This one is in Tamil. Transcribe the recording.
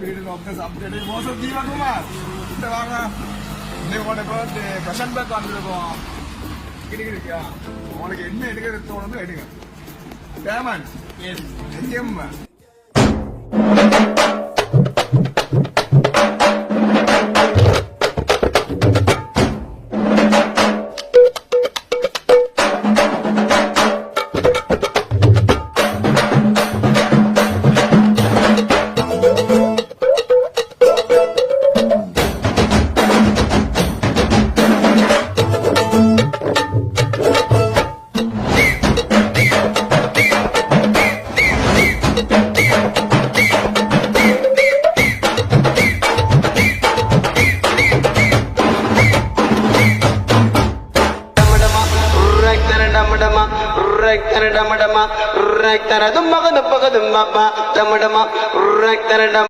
reading of this update is also Diva Kumar. இந்த வாங்க இன்னைக்கு உங்களோட பர்த்டே பிரசாந்த் பேக் வந்துருக்கோம். கிடைக்கிறியா உங்களுக்கு என்ன எடுக்கிறது தோணுதோ எடுங்க. Payment M Dama dama, rek tara dum maga dum maga dum mama, dama dama, rek tara dum.